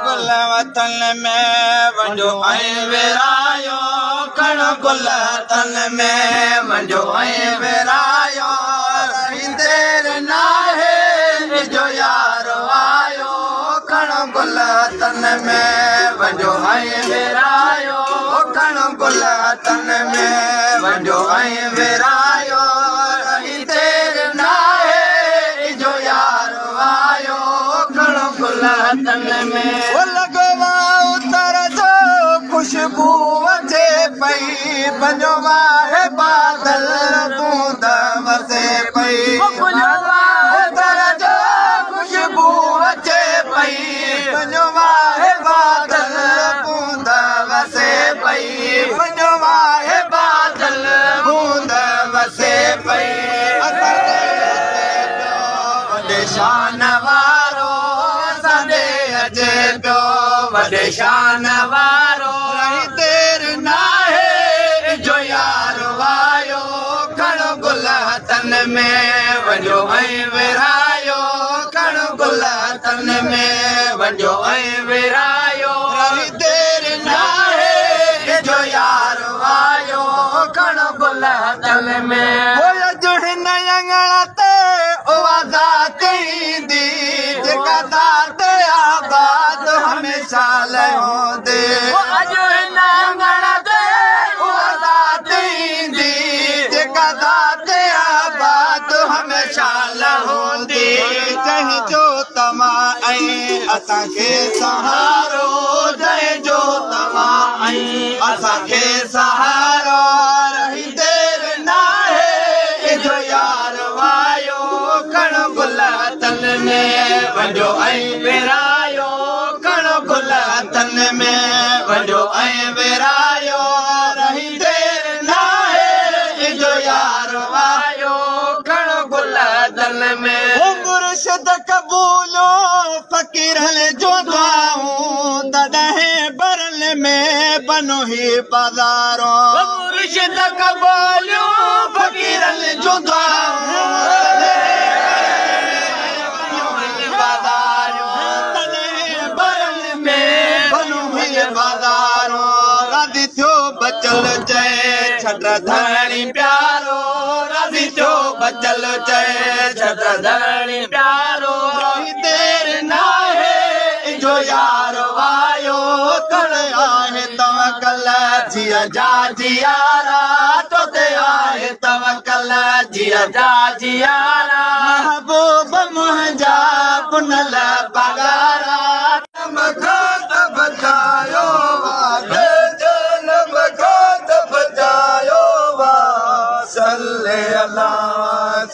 गुल वतन में वंजो ऐं विरायो खण गुल वतन में वंजो ऐं विरायो देर नाहे जो यार आयो खण गुल वतन में वंजो ऐं विरायो खण गुल वतन में वंजो ऐं विरायो देर नाहे जो यार आयो खण गुल वतन में खुशबू अचे पई पंजो वाहे बादल बूंद वसे पई खुशबू अचे पई पंजो वाहे बादल बूंद वसे पई पंजो वाहे बादल बूंद वसे पई वॾे शान वारो असांजे अचे पियो वॾे शान वारो देर नाहे जो यार आयो खण गुल वतन में वञो ऐं विरायो खण गुल वतन में वञो ऐं विरायो देर नाहे जो यार आयो खण गुल वतन में जो हिन अङण ते उहा ज़ात ईंदी जेका ज़ात आबाद हमेशा लहंदे जो तव्हां ऐं असांखे सहारो जंहिंजो तव्हां ऐं असांखे सहारो रही देर नाहे जो यार आयो खण गुल वतन में वञो ऐं विरायो खण गुल वतन में वञो ऐं विरायो रही देर नाहे जो यार आयो खण गुल वतन में मुर्शिद कबूलो फकीर जो दुआऊं तॾहिं बरल में बनो ही बाज़ारो मुर्शिद कबूलो फकीर जो दुआऊं तॾहिं बरल में बनो ही बाज़ारो राज़ी थियो बचल चए छॾ धणी प्यारो राज़ी थियो बचल चए छॾ धणी प्यारो देर नाहे जो यार आयो कण आहे तवकल जिया जा जियारा तो ते आहे तवकल जिया जा जियारा महबूब मुंहिंजा पुनल पगारा मखात बचायो जनम खात बचायो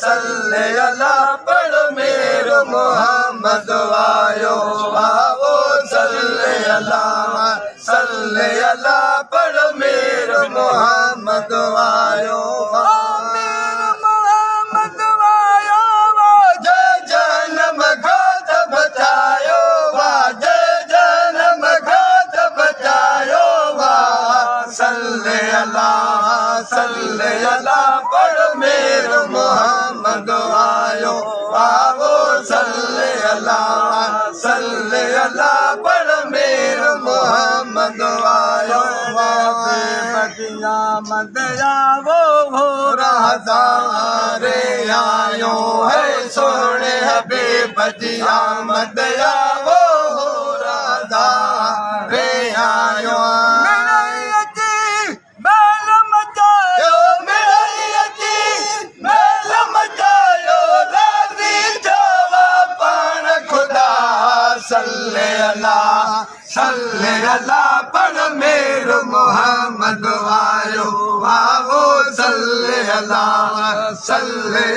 सल्ले अल्लाह पढ़ मेरो मोहम्मद आयो आवो सल्ले अल्लाह पढ़ मेरो मोहम्मद आयो मेरो मोहम्मद आयो जय जनम घात बचायो जय जनम घात बचायो सल्ले अल्लाह पढ़ मेरो मोहम्मद आयो आवो सल्ले अल्लाह पढ़ मेरो मोहम्मद आयो मदिना मदया वो राज़ारे आयो है सोने हबीब जी मदया वो राज़ारे आयो सल्ले अल्लाह पढ़ मेरो मोहम्मद आयो आवो सल्ले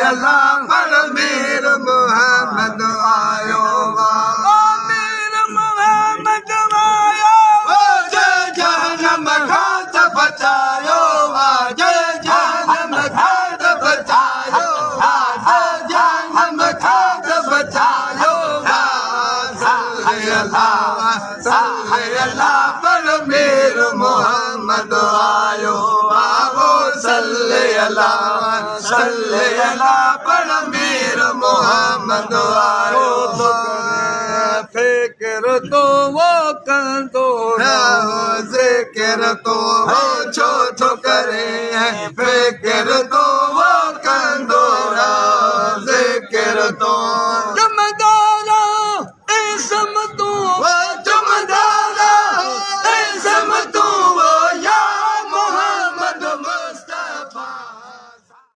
अल्लाह पढ़ मेरो मोहम्मद आयो मेरो मोहम्मद आयो जय जनम घात बचायो जय जनम घात बचायो जनम घात बचायो सल्ले अल्लाह पढ़ मेरो मोहम्मद आयो आवो सल्ले अल्लाह पढ़ मीर मोहम्मद आयो फिक्र तो वो कंदो हो जिक्र तो वो छो छो करे फिक्र तो वो